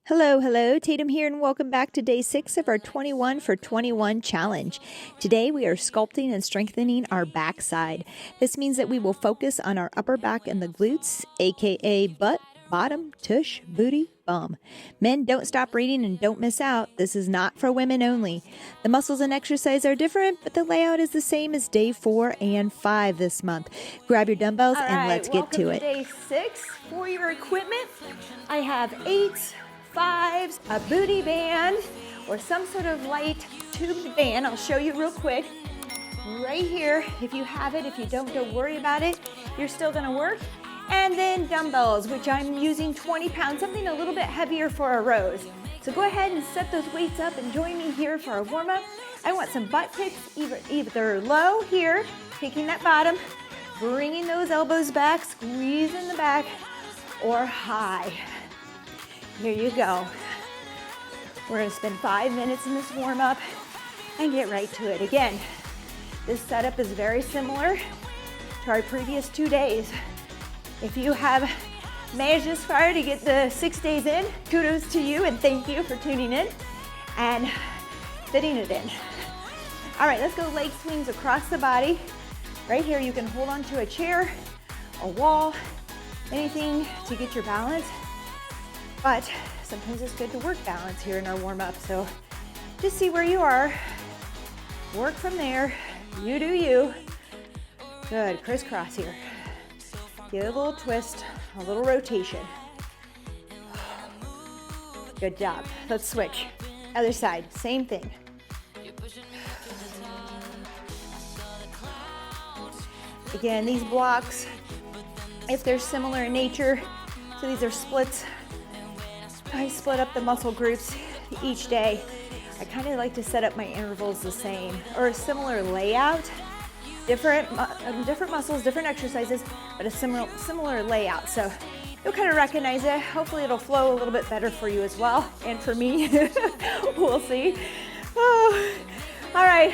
Hello, hello, Tatum here, and welcome back to day 6 of our 21 for 21 challenge. Today we are sculpting and strengthening our backside. This means that we will focus on our upper back and the glutes, aka butt, bottom, tush, booty, bum. Men, don't stop reading and don't miss out. This is not for women only. The muscles and exercise are different, but the layout is the same as day 4 and 5 this month. Grab your dumbbells and let's get to it. Day 6 for your equipment. I have 8 5s, a booty band, or some sort of light tubed band. I'll show you real quick. Right here, if you have it, if you don't worry about it. You're still gonna work. And then dumbbells, which I'm using 20 pounds, something a little bit heavier for our rows. So go ahead and set those weights up and join me here for our warm up. I want some butt kicks, either low here, taking that bottom, bringing those elbows back, squeezing the back, or high. Here you go. We're gonna spend 5 minutes in this warm up and get right to it. Again, this setup is very similar to our previous 2 days. If you have managed this far to get the 6 days in, kudos to you and thank you for tuning in and fitting it in. All right, let's go leg swings across the body. Right here, you can hold onto a chair, a wall, anything to get your balance. But sometimes it's good to work balance here in our warm-up. So just see where you are, work from there, you do you. Good, crisscross here. Get a little twist, a little rotation. Good job, let's switch. Other side, same thing. Again, these blocks, if they're similar in nature, so these are splits, I split up the muscle groups each day. I kind of like to set up my intervals the same or a similar layout, different muscles, different exercises, but a similar layout. So you'll kind of recognize it. Hopefully it'll flow a little bit better for you as well, and for me. We'll see. Oh. All right,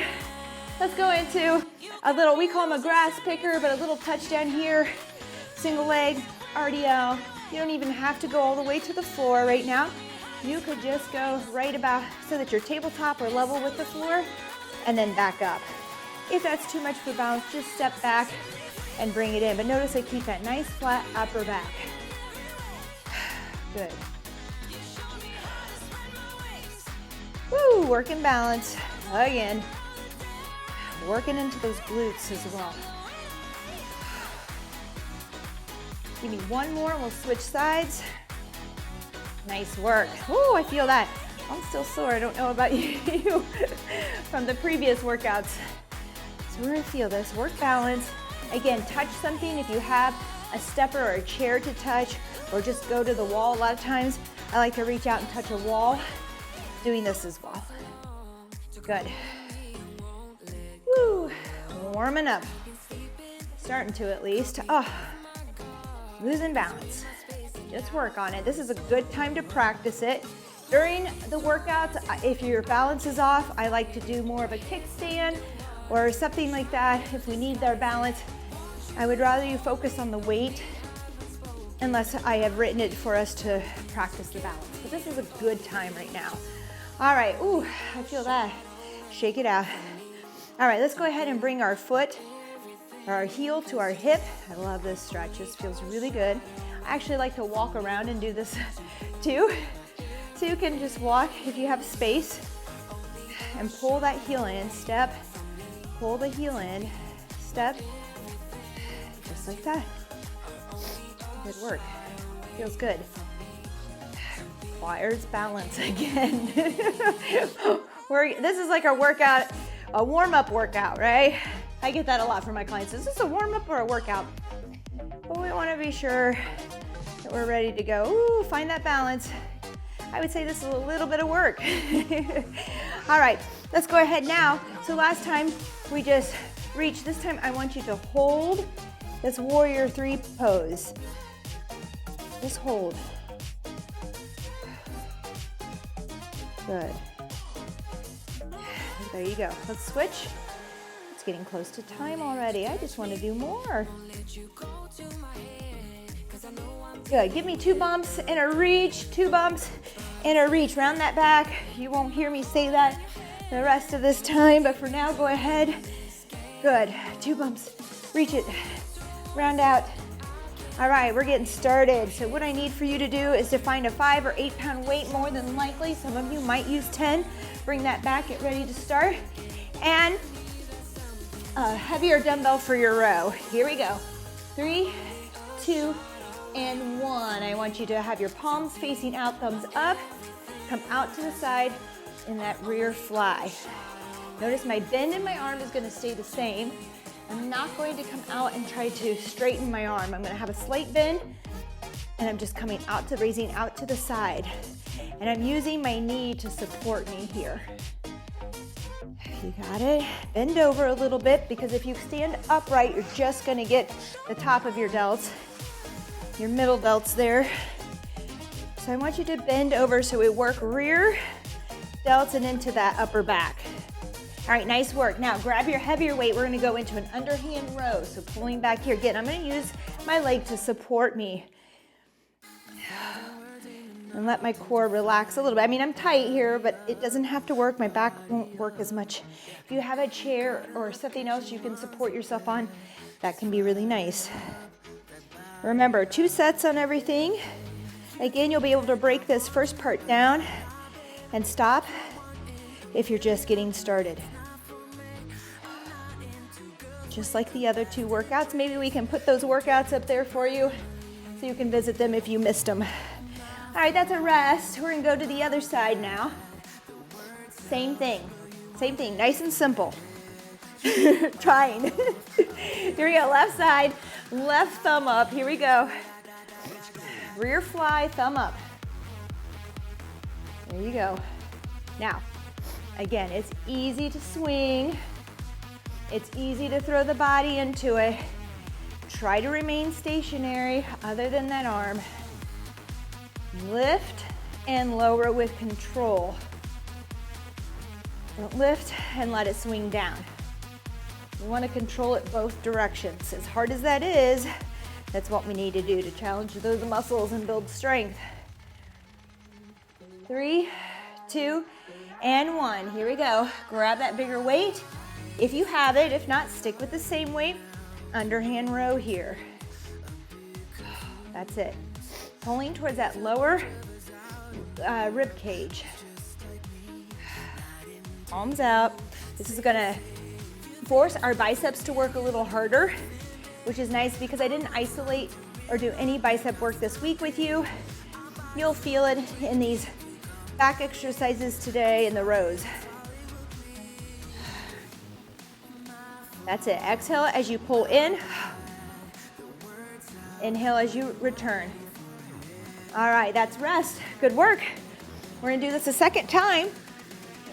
let's go into a little, we call them a grass picker, but a little touchdown here, single leg, RDL. You don't even have to go all the way to the floor right now. You could just go right about so that your tabletop are level with the floor and then back up. If that's too much for balance, just step back and bring it in. But notice I keep that nice flat upper back. Good. Woo, working balance. Again, working into those glutes as well. Give me one more and we'll switch sides. Nice work. Oh, I feel that. I'm still sore. I don't know about you from the previous workouts. So we're gonna feel this. Work balance. Again, touch something if you have a stepper or a chair to touch, or just go to the wall. A lot of times I like to reach out and touch a wall. Doing this as well. Good. Woo, warming up. Starting to at least. Oh. Losing balance. Just work on it. This is a good time to practice it. During the workouts, if your balance is off, I like to do more of a kickstand or something like that. If we need our balance, I would rather you focus on the weight unless I have written it for us to practice the balance. But this is a good time right now. All right, ooh, I feel that. Shake it out. All right, let's go ahead and bring our foot, our heel to our hip. I love this stretch. This feels really good. I actually like to walk around and do this too. So you can just walk if you have space and pull that heel in, step, pull the heel in, step, just like that. Good work. Feels good. Requires balance again. This is like a workout, a warm-up workout, right? I get that a lot from my clients. Is this a warm-up or a workout? Well, we want to be sure that we're ready to go. Ooh, find that balance. I would say this is a little bit of work. All right, let's go ahead now. So last time we just reached. This time I want you to hold this warrior 3 pose. Just hold. Good. There you go. Let's switch. It's getting close to time already. I just want to do more. Good. Give me 2 bumps and a reach, 2 bumps and a reach. Round that back. You won't hear me say that the rest of this time, but for now, go ahead. Good. 2 bumps. Reach it. Round out. All right, we're getting started. So what I need for you to do is to find a 5 or 8 pound weight, more than likely. Some of you might use 10. Bring that back, get ready to start. And a heavier dumbbell for your row. Here we go. 3, 2, and 1. I want you to have your palms facing out, thumbs up. Come out to the side in that rear fly. Notice my bend in my arm is going to stay the same. I'm not going to come out and try to straighten my arm. I'm going to have a slight bend, and I'm just coming out to, raising out to the side. And I'm using my knee to support me here. You got it. Bend over a little bit, because if you stand upright, you're just going to get the top of your delts, your middle delts there. So I want you to bend over so we work rear delts and into that upper back. All right, nice work. Now grab your heavier weight. We're gonna go into an underhand row. So pulling back here. Again, I'm gonna use my leg to support me. And let my core relax a little bit. I mean, I'm tight here, but it doesn't have to work. My back won't work as much. If you have a chair or something else you can support yourself on, that can be really nice. Remember, 2 sets on everything. Again, you'll be able to break this first part down and stop if you're just getting started. Just like the other 2 workouts. Maybe we can put those workouts up there for you so you can visit them if you missed them. All right, that's a rest. We're gonna go to the other side now. Same thing, nice and simple. Trying. Here we go, left side, left thumb up. Here we go. Rear fly, thumb up. There you go. Now, again, it's easy to swing. It's easy to throw the body into it. Try to remain stationary other than that arm. Lift and lower with control. Don't lift and let it swing down. You want to control it both directions. As hard as that is, that's what we need to do to challenge those muscles and build strength. 3, 2, and 1. Here we go. Grab that bigger weight if you have it. If not, stick with the same weight. Underhand row here. That's it. Pulling towards that lower rib cage. Palms out. This is gonna force our biceps to work a little harder, which is nice because I didn't isolate or do any bicep work this week with you. You'll feel it in these back exercises today in the rows. That's it. Exhale as you pull in. Inhale as you return. All right, that's rest. Good work. We're gonna do this a second time.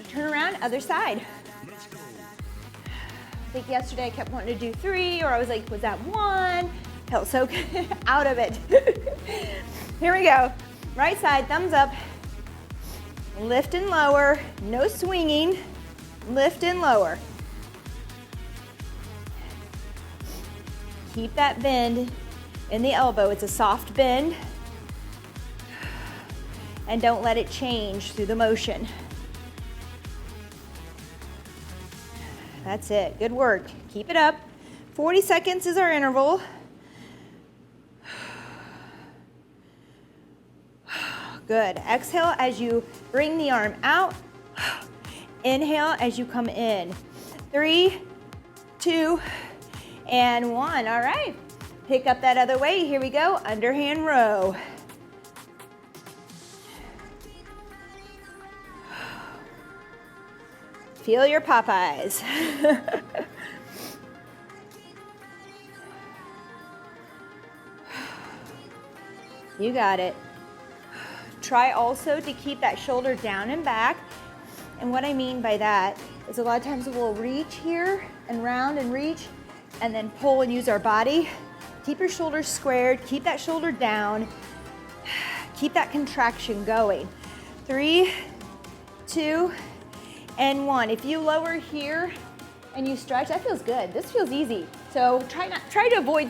Turn around, other side. I think yesterday I kept wanting to do 3, or I was like, was that 1? Felt so out of it. Here we go. Right side, thumbs up. Lift and lower, no swinging. Lift and lower. Keep that bend in the elbow. It's a soft bend. And don't let it change through the motion. That's it. Good work. Keep it up. 40 seconds is our interval. Good. Exhale as you bring the arm out. Inhale as you come in. 3, 2, and 1. All right. Pick up that other weight. Here we go. Underhand row. Feel your Popeyes. You got it. Try also to keep that shoulder down and back. And what I mean by that is a lot of times we'll reach here and round and reach and then pull and use our body. Keep your shoulders squared, keep that shoulder down, keep that contraction going. 3, 2, and 1. If you lower here and you stretch, that feels good. This feels easy. So try to avoid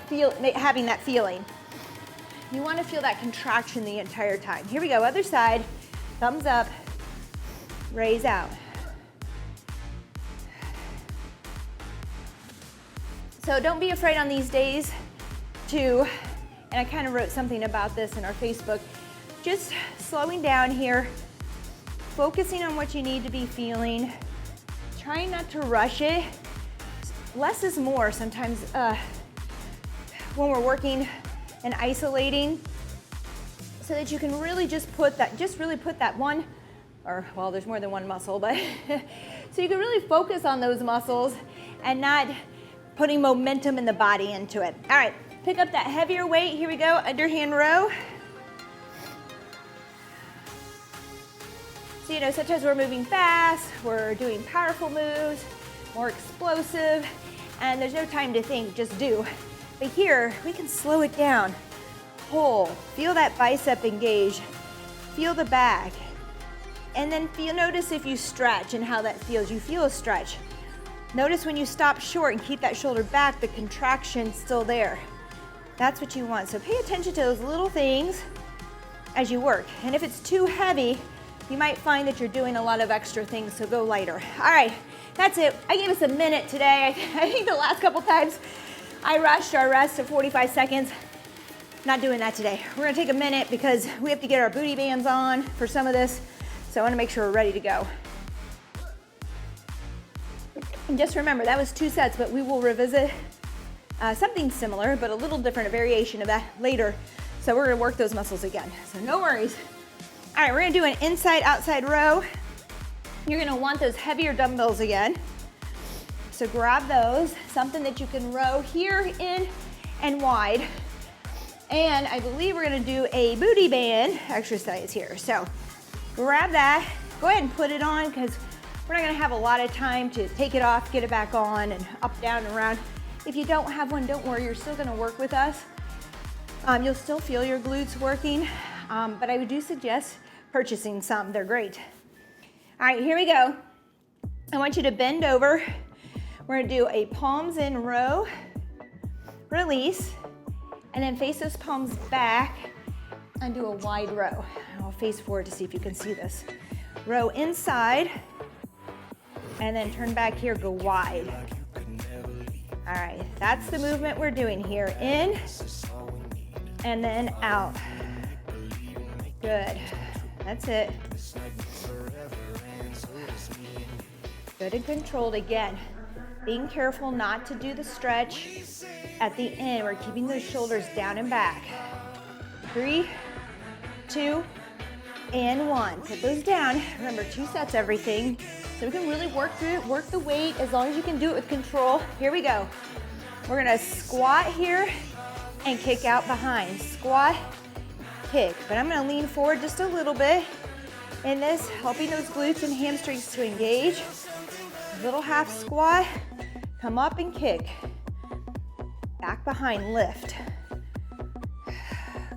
having that feeling. You want to feel that contraction the entire time. Here we go, other side. Thumbs up, raise out. So don't be afraid on these days to, and I kind of wrote something about this in our Facebook, just slowing down here, focusing on what you need to be feeling, trying not to rush it. Less is more sometimes when we're working and isolating, so that you can really just put that one, or well, there's more than one muscle, but so you can really focus on those muscles and not putting momentum in the body into it. All right, pick up that heavier weight. Here we go, underhand row. So, you know, sometimes we're moving fast, we're doing powerful moves, more explosive, and there's no time to think, just do. But here, we can slow it down. Pull, feel that bicep engage, feel the back, and then notice if you stretch and how that feels. You feel a stretch. Notice when you stop short and keep that shoulder back, the contraction's still there. That's what you want. So pay attention to those little things as you work. And if it's too heavy, you might find that you're doing a lot of extra things, so go lighter. All right, that's it. I gave us a minute today. I think the last couple times I rushed our rest to 45 seconds. Not doing that today. We're gonna take a minute because we have to get our booty bands on for some of this, so I wanna make sure we're ready to go. And just remember, that was 2 sets, but we will revisit something similar, but a little different, a variation of that later. So we're gonna work those muscles again, so no worries. All right, we're gonna do an inside-outside row. You're gonna want those heavier dumbbells again. So grab those, something that you can row here in and wide. And I believe we're gonna do a booty band exercise here. So grab that, go ahead and put it on because we're not gonna have a lot of time to take it off, get it back on, and up, down, and around. If you don't have one, don't worry, you're still gonna work with us. You'll still feel your glutes working, but I do suggest purchasing some, they're great. All right, here we go. I want you to bend over. We're gonna do a palms in row, release, and then face those palms back and do a wide row. I'll face forward to see if you can see this. Row inside, and then turn back here, go wide. All right, that's the movement we're doing here. In, and then out. Good, that's it. Good and controlled again. Being careful not to do the stretch at the end. We're keeping those shoulders down and back. 3, 2, and 1. Put those down. Remember, 2 sets everything. So we can really work through it, work the weight as long as you can do it with control. Here we go. We're gonna squat here and kick out behind. Squat, kick. But I'm gonna lean forward just a little bit in this, helping those glutes and hamstrings to engage. Little half squat, come up and kick. Back behind, lift.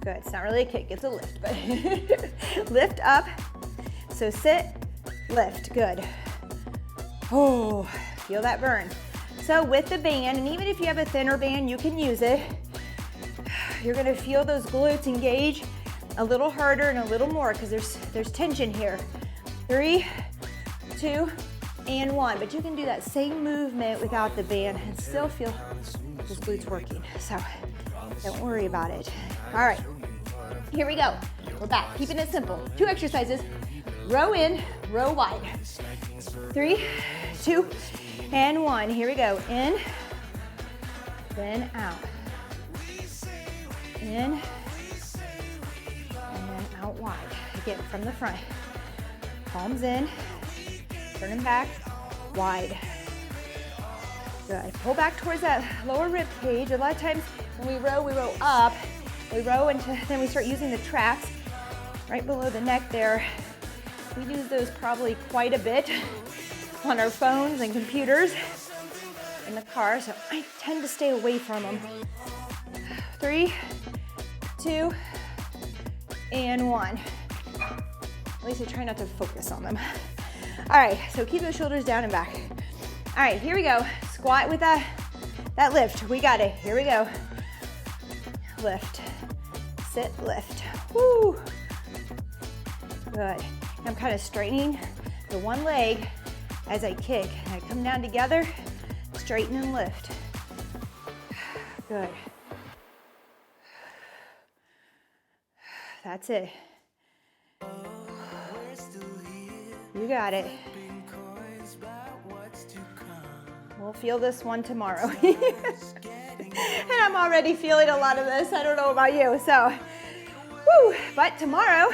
Good, it's not really a kick, it's a lift, but lift up. So sit, lift, good. Oh, feel that burn. So with the band, and even if you have a thinner band, you can use it. You're gonna feel those glutes engage a little harder and a little more because there's tension here. 3, 2, and 1. But you can do that same movement without the band and still feel those glutes working. So don't worry about it. All right, here we go. We're back, keeping it simple. 2 exercises, row in, row wide. 3, 2, and 1. Here we go. In, then out. In, and then out wide. Again, from the front. Palms in, turn them back, wide. Good. Pull back towards that lower rib cage. A lot of times when we row up. We row until then we start using the traps right below the neck there. We use those probably quite a bit on our phones and computers in the car, so I tend to stay away from them. 3, 2, and 1. At least I try not to focus on them. All right, so keep those shoulders down and back. All right, here we go. Squat with that lift. We got it. Here we go. Lift, sit, lift. Woo. Good. I'm kind of straightening the one leg as I kick. I come down together, straighten and lift. Good. That's it. You got it. We'll feel this one tomorrow. And I'm already feeling a lot of this. I don't know about you. So, woo, but tomorrow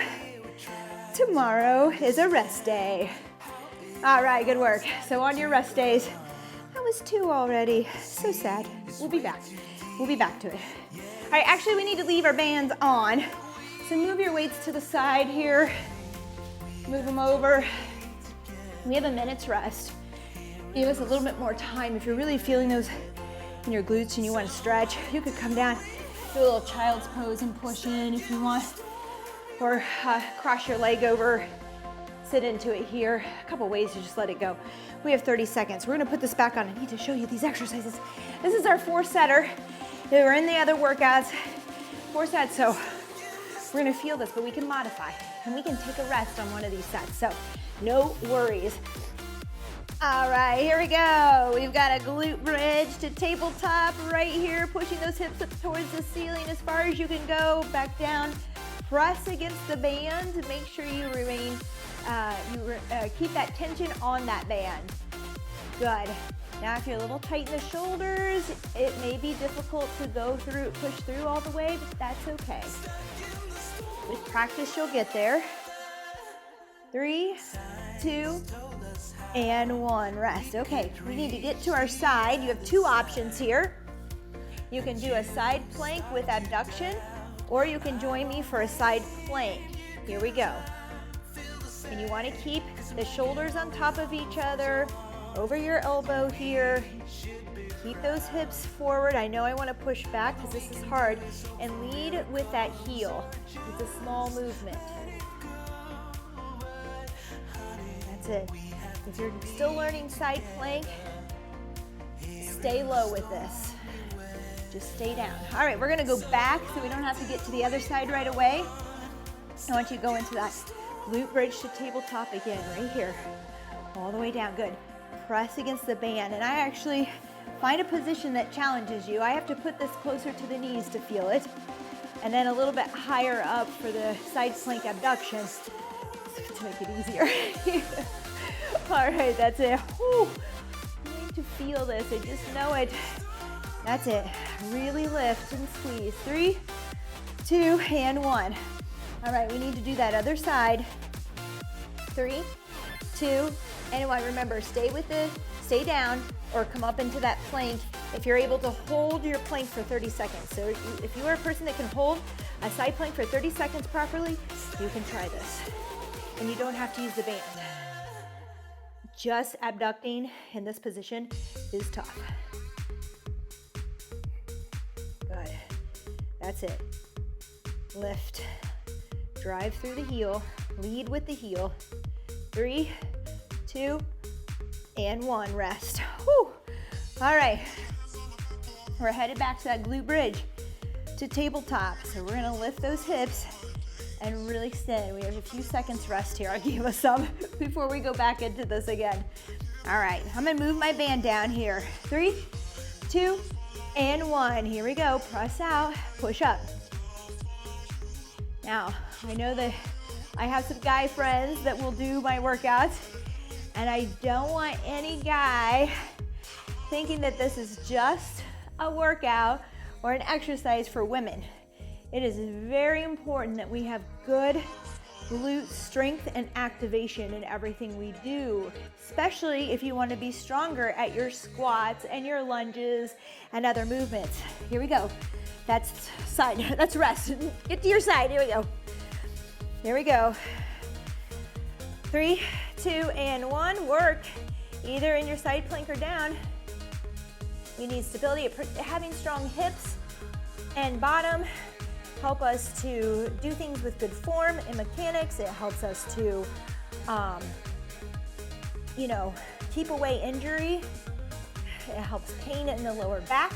is a rest day. All right, good work. So on your rest days, that was 2 already. So sad. We'll be back. We'll be back to it. All right, actually we need to leave our bands on. So move your weights to the side here. Move them over. We have a minute's rest. Give us a little bit more time. If you're really feeling those in your glutes and you want to stretch, you could come down, do a little child's pose and push in if you want, or cross your leg over, sit into it here. A couple ways to just let it go. We have 30 seconds. We're gonna put this back on. I need to show you these exercises. This is our 4-setter. We're in the other workouts, 4 sets, so we're gonna feel this, but we can modify, and we can take a rest on one of these sets, so no worries. All right, here we go. We've got a glute bridge to tabletop right here, pushing those hips up towards the ceiling as far as you can go, back down. Press against the band, make sure you remain, keep that tension on that band. Good. Now if you're a little tight in the shoulders, it may be difficult to push through all the way, but that's okay. With practice, you'll get there. 3, 2, and 1, rest. Okay, we need to get to our side. You have 2 options here. You can do a side plank with abduction, or you can join me for a side plank. Here we go. And you want to keep the shoulders on top of each other, over your elbow here. Keep those hips forward. I know I want to push back because this is hard. And lead with that heel. It's a small movement. That's it. If you're still learning side plank, stay low with this. Just stay down. All right, we're gonna go back so we don't have to get to the other side right away. I want you to go into that glute bridge to tabletop again, right here. All the way down, good. Press against the band, and I actually find a position that challenges you. I have to put this closer to the knees to feel it, and then a little bit higher up for the side plank abduction to make it easier. All right, that's it. Whew. I need to feel this. I just know it. That's it. Really lift and squeeze. 3, 2, and 1. All right, we need to do that other side. 3, 2, and 1. Remember, stay down or come up into that plank if you're able to hold your plank for 30 seconds. So if you are a person that can hold a side plank for 30 seconds properly, you can try this. And you don't have to use the band. Just abducting in this position is tough. Good. That's it. Lift. Drive through the heel. Lead with the heel. 3, 2, and 1. Rest. Whew. All right. We're headed back to that glute bridge to tabletop. So we're gonna lift those hips and really extend. We have a few seconds rest here. I'll give us some before we go back into this again. All right, I'm gonna move my band down here. 3, 2, and 1. Here we go. Press out, push up. Now, I know that I have some guy friends that will do my workouts, and I don't want any guy thinking that this is just a workout or an exercise for women. It is very important that we have good glute strength and activation in everything we do, especially if you want to be stronger at your squats and your lunges and other movements. Here we go. That's side, that's rest. Get to your side, here we go. Here we go. 3, 2, and 1, work. Either in your side plank or down. We need stability. Having strong hips and bottom help us to do things with good form and mechanics. It helps us to, keep away injury. It helps pain in the lower back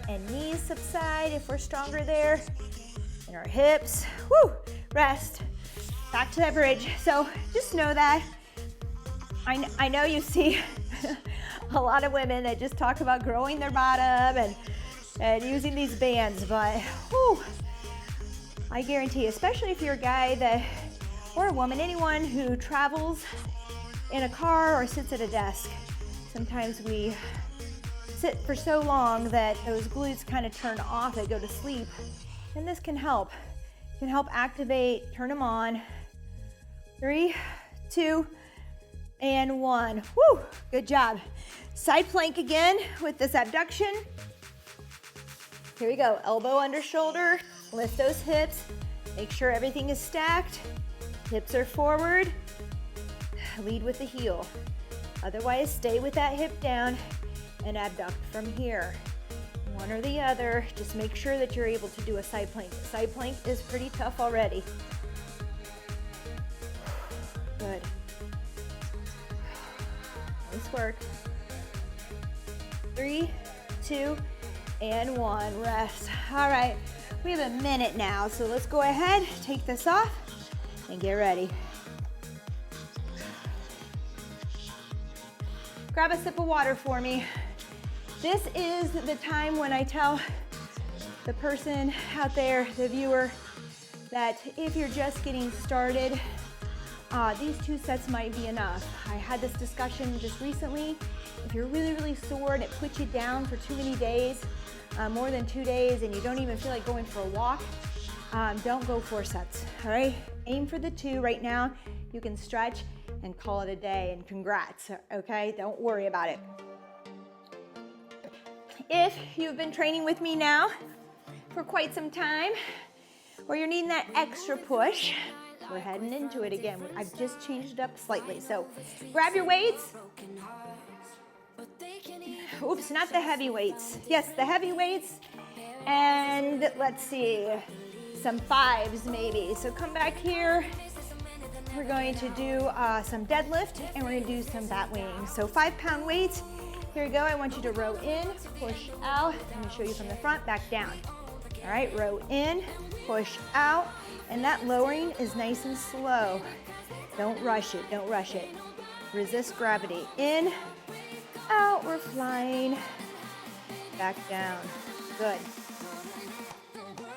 and knees subside if we're stronger there. And our hips, whoo, rest. Back to that bridge. So just know that. I know you see a lot of women that just talk about growing their bottom and using these bands, but whew, I guarantee, especially if you're a guy that, or a woman, anyone who travels in a car or sits at a desk, sometimes we sit for so long that those glutes kind of turn off, they go to sleep, and this can help. It can help activate, turn them on. 3, 2, and 1. Woo, good job. Side plank again with this abduction. Here we go, elbow under shoulder, lift those hips, make sure everything is stacked, hips are forward, lead with the heel. Otherwise, stay with that hip down and abduct from here. One or the other, just make sure that you're able to do a side plank. Side plank is pretty tough already. Good. Nice work. 3, 2, and 1. Rest. All right, we have a minute now, so let's go ahead, take this off, and get ready. Grab a sip of water for me. This is the time when I tell the person out there, the viewer, that if you're just getting started, these 2 sets might be enough. I had this discussion just recently. If you're really, really sore and it puts you down for too many days, more than 2 days, and you don't even feel like going for a walk, don't go 4 sets, all right? Aim for the 2 right now. You can stretch and call it a day, and congrats, okay? Don't worry about it. If you've been training with me now for quite some time, or you're needing that extra push, we're heading into it again. I've just changed it up slightly. So grab your weights. Oops, not the heavy weights. Yes, the heavy weights. And let's see, some 5s maybe. So come back here. We're going to do some deadlift, and we're going to do some bat wings. So 5-pound weights. Here we go. I want you to row in, push out. I'm going to show you from the front, back down. All right, row in, push out. And that lowering is nice and slow. Don't rush it, don't rush it. Resist gravity. In, out, we're flying. Back down, good.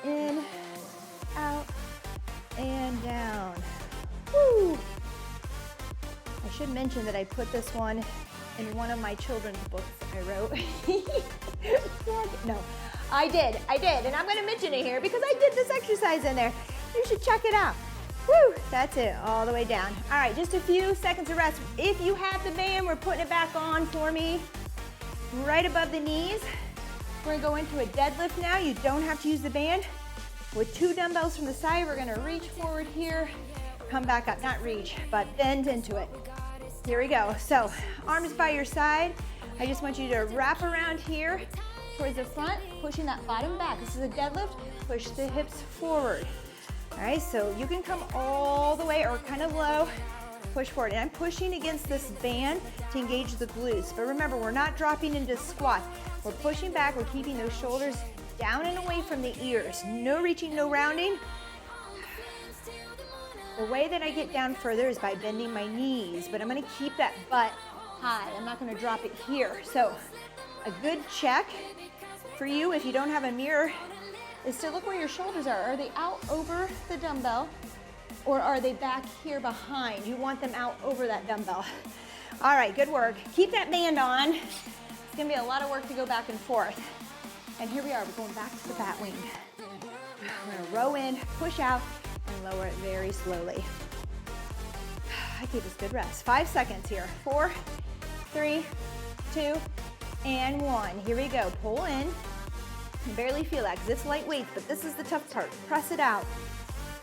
In, out, and down. Woo! I should mention that I put this one in one of my children's books I wrote. No, I did, and I'm gonna mention it here because I did this exercise in there. You should check it out. Woo, that's it, all the way down. All right, just a few seconds of rest. If you have the band, we're putting it back on for me, right above the knees. We're gonna go into a deadlift now. You don't have to use the band. With 2 dumbbells from the side, we're gonna reach forward here, come back up, not reach, but bend into it. Here we go. So arms by your side. I just want you to wrap around here towards the front, pushing that bottom back. This is a deadlift. Push the hips forward. All right, so you can come all the way or kind of low, push forward. And I'm pushing against this band to engage the glutes. But remember, we're not dropping into squat. We're pushing back, we're keeping those shoulders down and away from the ears. No reaching, no rounding. The way that I get down further is by bending my knees, but I'm gonna keep that butt high. I'm not gonna drop it here. So a good check for you, if you don't have a mirror, is to look where your shoulders are. Are they out over the dumbbell, or are they back here behind? You want them out over that dumbbell. All right, good work. Keep that band on. It's gonna be a lot of work to go back and forth. And here we are, we're going back to the bat wing. We're gonna row in, push out, and lower it very slowly. I gave us good rest. 5 seconds here. 4, 3, 2, and 1. Here we go, pull in. You barely feel that because it's lightweight, but this is the tough part. Press it out,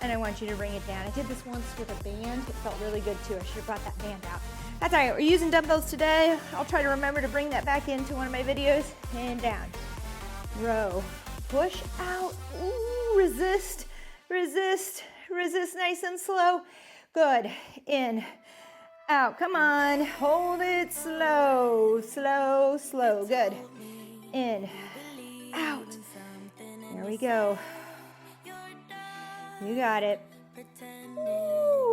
and I want you to bring it down. I did this once with a band. It felt really good too. I should have brought that band out. That's all right, we're using dumbbells today. I'll try to remember to bring that back into one of my videos. And down, row, push out, ooh, resist, resist, resist, nice and slow. Good, in, out, come on, hold it slow, slow, slow, good. In, out, there we go. You got it. Woo.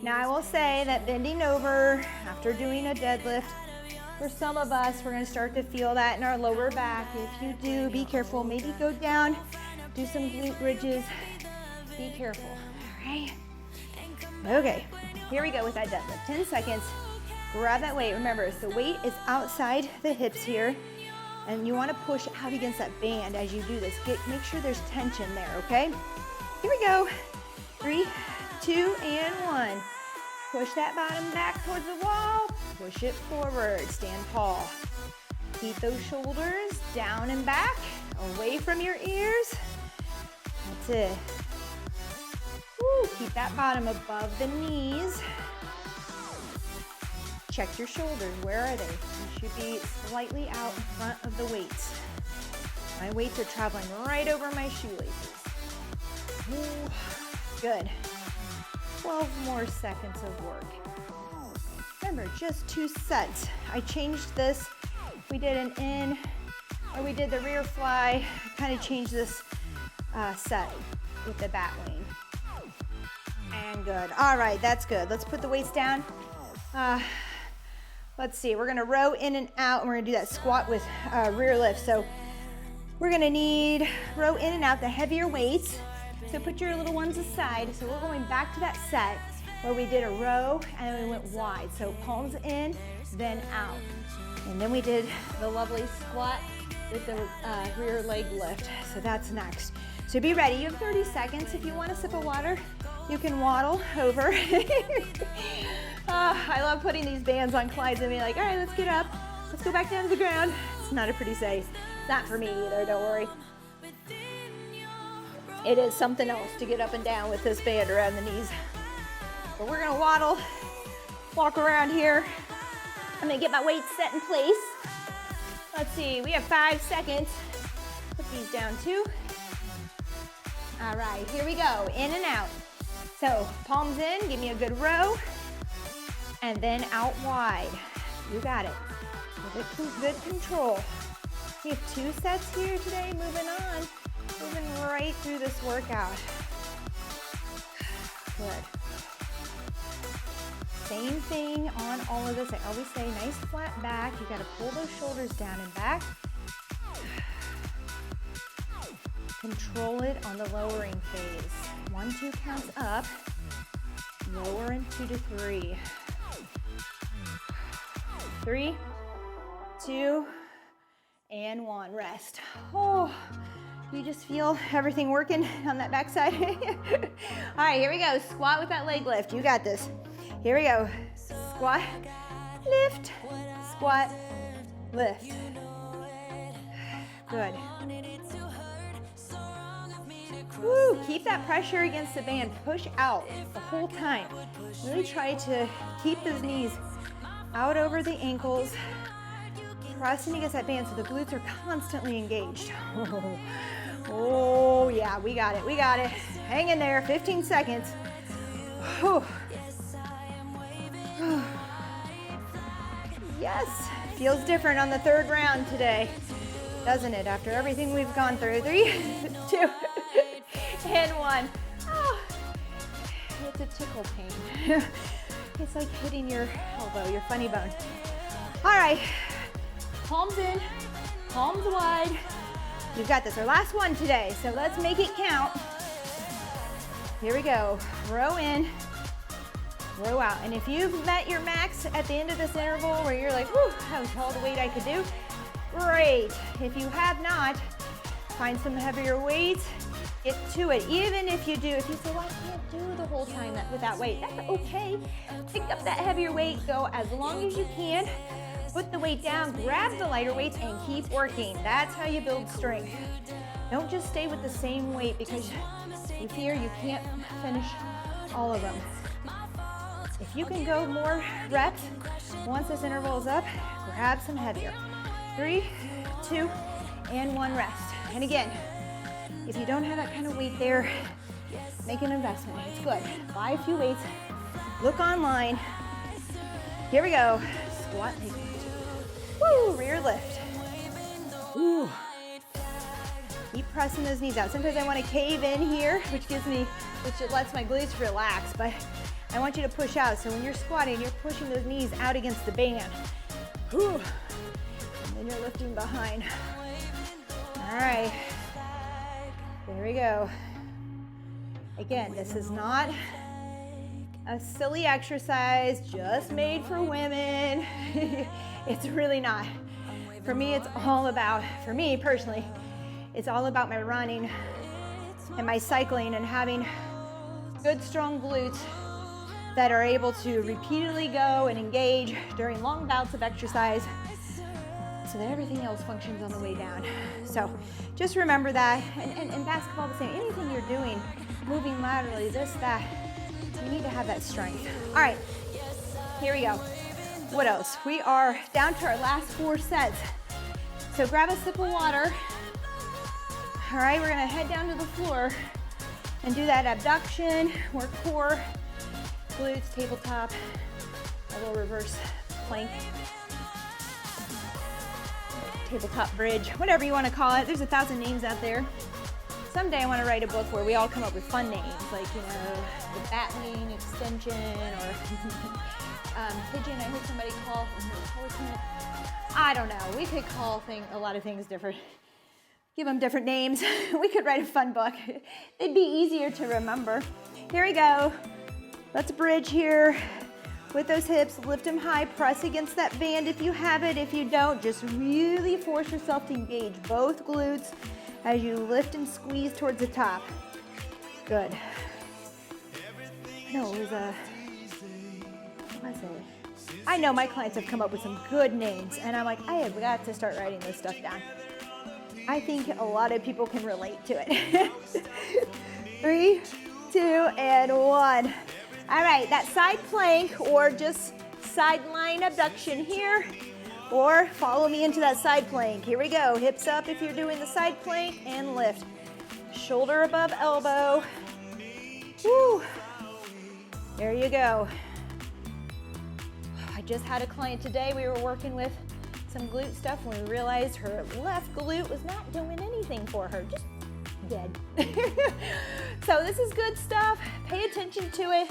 Now I will say that bending over after doing a deadlift, for some of us, we're gonna start to feel that in our lower back. If you do, be careful. Maybe go down, do some glute bridges. Be careful, all right? Okay, here we go with that deadlift. 10 seconds, grab that weight. Remember, the weight is outside the hips here, and you wanna push out against that band as you do this. Make sure there's tension there, okay? Here we go. 3, 2, and 1. Push that bottom back towards the wall. Push it forward. Stand tall. Keep those shoulders down and back, away from your ears. That's it. Woo, keep that bottom above the knees. Check your shoulders. Where are they? You should be slightly out in front of the weights. My weights are traveling right over my shoelaces. Ooh, good. 12 more seconds of work. Remember, just 2 sets. I changed this. We did an in, or we did the rear fly. I kind of changed this set with the bat wing. And good. All right, that's good. Let's put the weights down. Let's see, we're gonna row in and out, and we're gonna do that squat with rear lift. So we're gonna need row in and out the heavier weights. So put your little ones aside. So we're going back to that set where we did a row and then we went wide. So palms in, then out. And then we did the lovely squat with the rear leg lift. So that's next. So be ready. You have 30 seconds. If you want a sip of water, you can waddle over. I love putting these bands on Clyde's and being like, all right, let's get up. Let's go back down to the ground. It's not a pretty sight. It's not for me either, don't worry. It is something else to get up and down with this band around the knees. But we're gonna waddle, walk around here. I'm gonna get my weights set in place. Let's see, we have 5 seconds. Put these down too. All right, here we go, in and out. So palms in, give me a good row, and then out wide. You got it. With good control. We have 2 sets here today, moving on. Moving right through this workout. Good. Same thing on all of this. I always say nice flat back. You gotta pull those shoulders down and back. Control it on the lowering phase. 1, 2 counts up. Lower in 2 to 3. 3, 2, and 1. Rest. Oh. You just feel everything working on that backside. All right, here we go. Squat with that leg lift. You got this. Here we go. Squat, lift, squat, lift. Good. Woo, keep that pressure against the band. Push out the whole time. Really try to keep those knees out over the ankles, pressing against that band so the glutes are constantly engaged. Oh yeah, we got it, we got it. Hang in there, 15 seconds. Whew. Yes, feels different on the 3rd round today, doesn't it? After everything we've gone through. 3, 2, and 1. Oh, it's a tickle pain. It's like hitting your elbow, your funny bone. All right, palms in, palms wide. You've got this, our last one today, so let's make it count. Here we go, row in, row out. And if you've met your max at the end of this interval where you're like, whew, that was all the weight I could do, great. If you have not, find some heavier weights, get to it. Even if you do, if you say, well, I can't do the whole time with that weight, that's okay. Pick up that heavier weight, go as long as you can. Put the weight down, grab the lighter weights, and keep working. That's how you build strength. Don't just stay with the same weight because you fear you can't finish all of them. If you can go more reps, once this interval is up, grab some heavier. 3, 2, and 1 rest. And again, if you don't have that kind of weight there, make an investment. It's good. Buy a few weights. Look online. Here we go. Squat. Woo, rear lift. Ooh. Keep pressing those knees out. Sometimes I want to cave in here, which lets my glutes relax, but I want you to push out. So when you're squatting, you're pushing those knees out against the band. Whew. And then you're lifting behind. All right. There we go. Again, this is not a silly exercise just made for women. It's really not. For me, it's all about, for me personally, it's all about my running and my cycling and having good, strong glutes that are able to repeatedly go and engage during long bouts of exercise so that everything else functions on the way down. So just remember that. And basketball, the same. Anything you're doing, moving laterally, this, that, you need to have that strength. All right, here we go. What else? We are down to our last 4 sets. So grab a sip of water. All right, we're gonna head down to the floor and do that abduction, work core, glutes, tabletop, a little reverse plank, tabletop bridge, whatever you wanna call it. There's 1,000 names out there. Someday I wanna write a book where we all come up with fun names, like, you know, the batwing extension, or pigeon, I heard somebody call, I don't know. We could call a lot of things different. Give them different names. We could write a fun book. It'd be easier to remember. Here we go. Let's bridge here with those hips. Lift them high. Press against that band if you have it. If you don't, just really force yourself to engage both glutes as you lift and squeeze towards the top. Good. No, it was a... I know my clients have come up with some good names, and I'm like, I have got to start writing this stuff down. I think a lot of people can relate to it. 3, 2, and 1. All right, that side plank or just sideline abduction here, or follow me into that side plank. Here we go. Hips up if you're doing the side plank, and lift. Shoulder above elbow. Woo. There you go. I just had a client today. We were working with some glute stuff when we realized her left glute was not doing anything for her, just dead. So this is good stuff. Pay attention to it.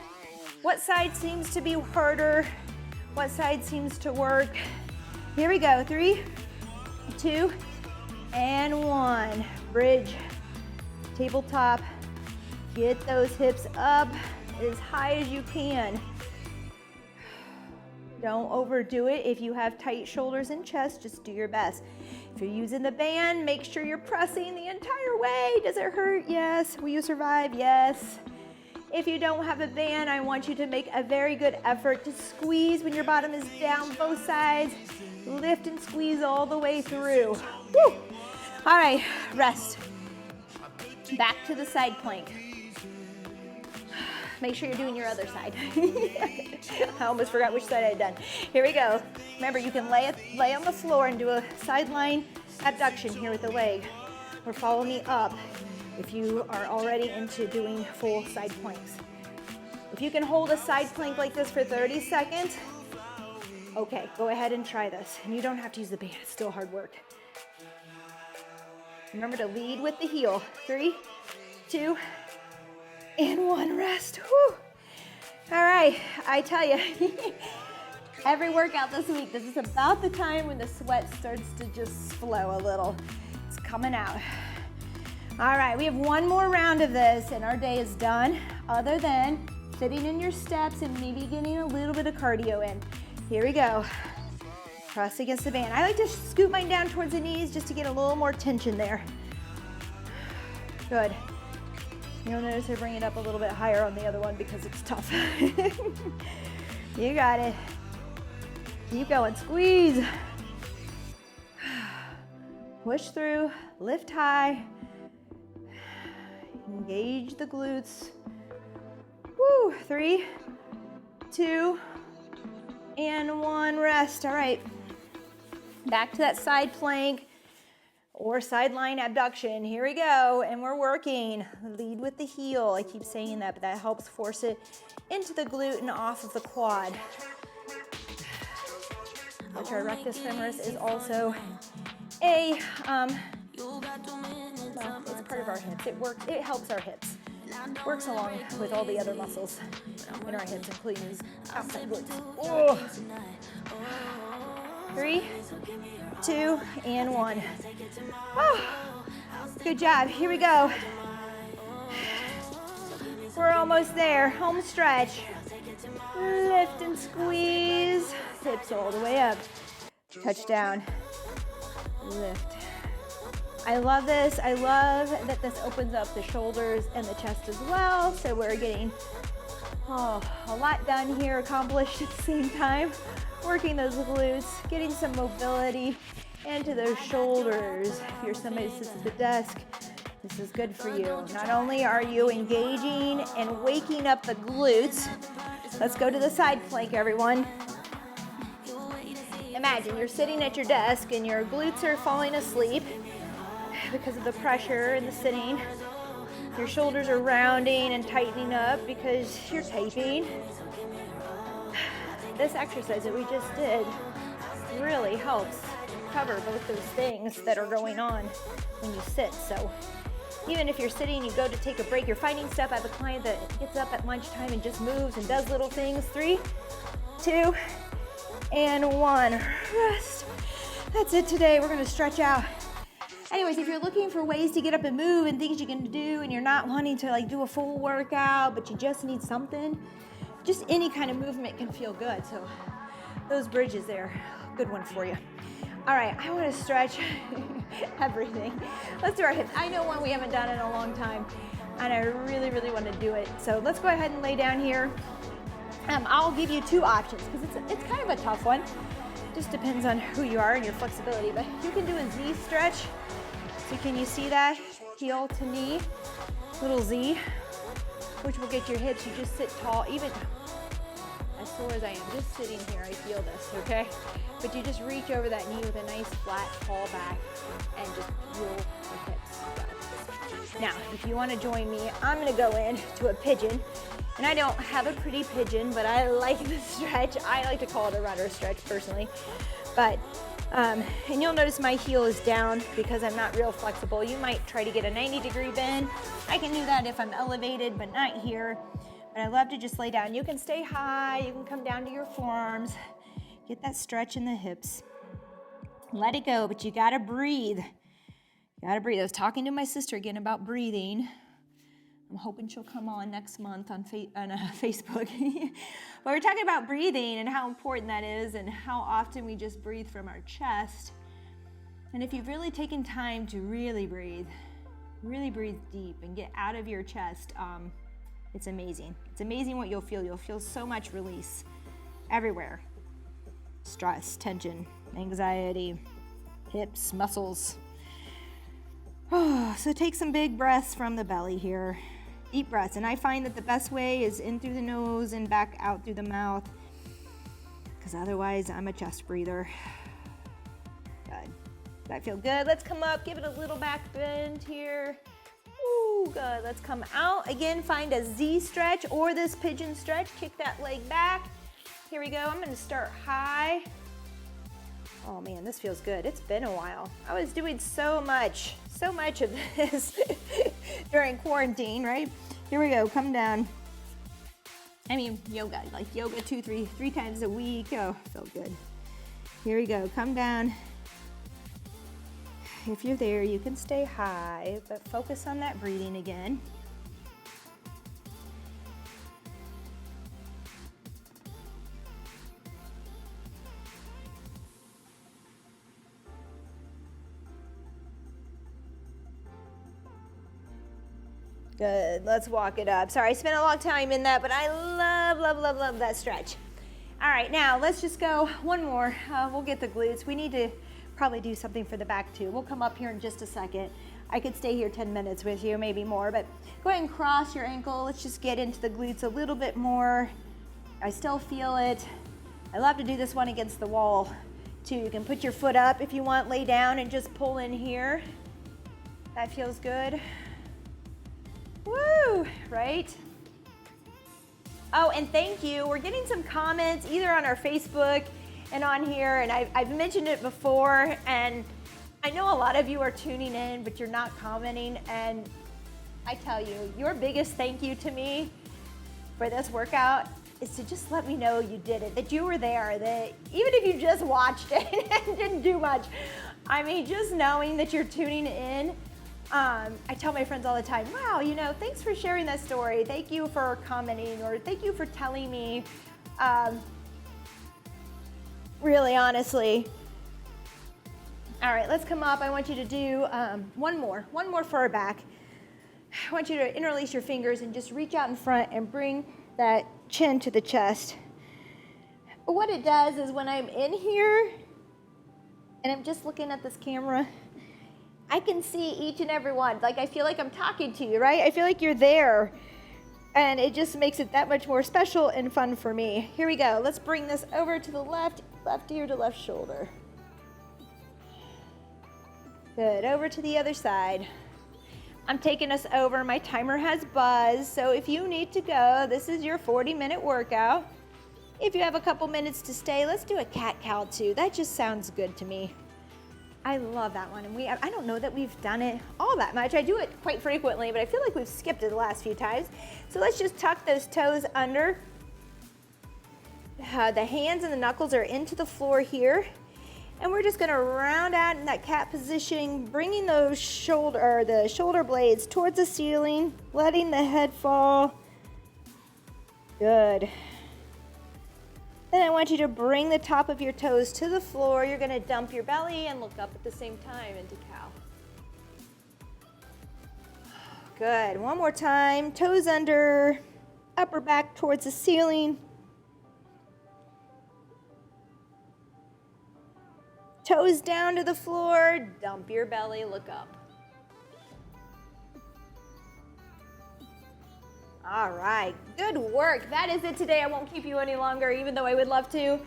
What side seems to be harder? What side seems to work? Here we go. 3, 2, and 1. Bridge, tabletop. Get those hips up as high as you can. Don't overdo it. If you have tight shoulders and chest, just do your best. If you're using the band, make sure you're pressing the entire way. Does it hurt? Yes. Will you survive? Yes. If you don't have a band, I want you to make a very good effort to squeeze when your bottom is down, both sides. Lift and squeeze all the way through. Woo. All right, rest. Back to the side plank. Make sure you're doing your other side. I almost forgot which side I had done. Here we go. Remember, you can lay on the floor and do a sideline abduction here with the leg, or follow me up if you are already into doing full side planks. If you can hold a side plank like this for 30 seconds, okay, go ahead and try this. And you don't have to use the band, it's still hard work. Remember to lead with the heel. 3, 2, and 1. Rest. Whew. All right, I tell you, every workout this week, this is about the time when the sweat starts to just flow a little. It's coming out. All right, we have one more round of this and our day is done, other than sitting in your steps and maybe getting a little bit of cardio in. Here we go. Press against the band. I like to scoot mine down towards the knees just to get a little more tension there. Good. You'll notice I bring it up a little bit higher on the other one because it's tough. You got it. Keep going, squeeze. Push through, lift high. Engage the glutes. Woo, 3, 2, and 1, rest. All right, back to that side plank or sideline abduction. Here we go, and we're working. Lead with the heel. I keep saying that, but that helps force it into the glute and off of the quad. Which our rectus femoris is also a, well, it's part of our hips. It helps our hips. works along with all the other muscles in our hips, including these outside glutes. Oh. 3, 2, and 1. Oh. Good job. Here we go. We're almost there. Home stretch. Lift and squeeze. Hips all the way up. Touch down. Lift. I love this. I love that this opens up the shoulders and the chest as well. So we're getting a lot done here, accomplished at the same time. Working those glutes, getting some mobility into those shoulders. If you're somebody who sits at the desk, this is good for you. Not only are you engaging and waking up the glutes, let's go to the side plank, everyone. Imagine you're sitting at your desk and your glutes are falling asleep because of the pressure and the sitting. Your shoulders are rounding and tightening up because you're taping. This exercise that we just did really helps cover both those things that are going on when you sit. So even if you're sitting, you go to take a break, you're finding stuff. I have a client that gets up at lunchtime and just moves and does little things. 3, 2, and 1. Rest. That's it today. We're going to stretch out. Anyways, if you're looking for ways to get up and move and things you can do and you're not wanting to like do a full workout, but you just need something, just any kind of movement can feel good. So those bridges there, good one for you. All right, I want to stretch everything. Let's do our hips. I know one we haven't done in a long time, and I really, really want to do it. So let's go ahead and lay down here. I'll give you 2 options because it's kind of a tough one. Just depends on who you are and your flexibility. But you can do a Z stretch. So can you see that? Heel to knee, little Z, which will get your hips. You just sit tall, even as sore as I am, just sitting here, I feel this, okay? But you just reach over that knee with a nice flat, tall back and just roll the hips up. Now, if you want to join me, I'm going to go into a pigeon. And I don't have a pretty pigeon, but I like the stretch. I like to call it a runner stretch personally. But, and you'll notice my heel is down because I'm not real flexible. You might try to get a 90-degree bend. I can do that if I'm elevated, but not here. But I love to just lay down. You can stay high, you can come down to your forearms. Get that stretch in the hips. Let it go, but you gotta breathe. You gotta breathe. I was talking to my sister again about breathing. I'm hoping she'll come on next month on Facebook. But we're talking about breathing and how important that is and how often we just breathe from our chest. And if you've really taken time to really breathe deep and get out of your chest, it's amazing. It's amazing what you'll feel. You'll feel so much release everywhere. Stress, tension, anxiety, hips, muscles. Oh, so take some big breaths from the belly here. Deep breaths. And I find that the best way is in through the nose and back out through the mouth. Because otherwise, I'm a chest breather. Good. That feel good? Let's come up. Give it a little back bend here. Ooh, good. Let's come out. Again, find a Z stretch or this pigeon stretch. Kick that leg back. Here we go. I'm going to start high. Oh man, this feels good. It's been a while. I was doing so much of this during quarantine, right? Here we go. Come down. I mean, yoga, like yoga 3 times a week. Oh, felt good. Here we go. Come down. If you're there, you can stay high, but focus on that breathing again. Good, let's walk it up. Sorry, I spent a long time in that, but I love that stretch. All right, now let's just go one more. We'll get the glutes. We need to probably do something for the back too. We'll come up here in just a second. I could stay here 10 minutes with you, maybe more, but go ahead and cross your ankle. Let's just get into the glutes a little bit more. I still feel it. I love to do this one against the wall too. You can put your foot up if you want, lay down and just pull in here. That feels good. Woo, right? Oh, and thank you. We're getting some comments either on our Facebook and on here, and I've mentioned it before, and I know a lot of you are tuning in, but you're not commenting, and I tell you, your biggest thank you to me for this workout is to just let me know you did it, that you were there, that even if you just watched it and didn't do much, I mean, just knowing that you're tuning in. I tell my friends all the time, wow, you know, thanks for sharing that story. Thank you for commenting, or thank you for telling me. Really, honestly. All right, let's come up. I want you to do one more for our back. I want you to interlace your fingers and just reach out in front and bring that chin to the chest. But what it does is when I'm in here and I'm just looking at this camera, I can see each and every one. Like, I feel like I'm talking to you, right? I feel like you're there. And it just makes it that much more special and fun for me. Here we go. Let's bring this over to the left ear to left shoulder. Good, over to the other side. I'm taking us over. My timer has buzzed, so if you need to go, this is your 40-minute workout. If you have a couple minutes to stay, let's do a cat-cow too. That just sounds good to me. I love that one, and I don't know that we've done it all that much. I do it quite frequently, but I feel like we've skipped it the last few times. So let's just tuck those toes under. The hands and the knuckles are into the floor here. And we're just gonna round out in that cat position, bringing those the shoulder blades towards the ceiling, letting the head fall. Good. Then I want you to bring the top of your toes to the floor. You're gonna dump your belly and look up at the same time into cow. Good, one more time. Toes under, upper back towards the ceiling. Toes down to the floor, dump your belly, look up. All right, good work. That is it today. I won't keep you any longer, even though I would love to.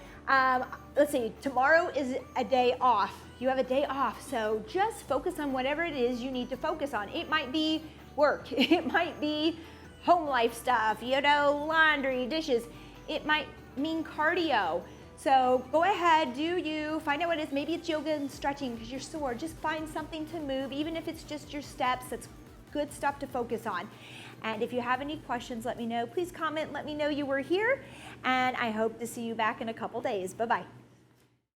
Let's see, tomorrow is a day off. You have a day off, so just focus on whatever it is you need to focus on. It might be work, it might be home life stuff, you know, laundry, dishes. It might mean cardio. So go ahead, do you, find out what it is. Maybe it's yoga and stretching because you're sore. Just find something to move, even if it's just your steps. That's good stuff to focus on. And if you have any questions, let me know. Please comment, let me know you were here. And I hope to see you back in a couple days. Bye-bye.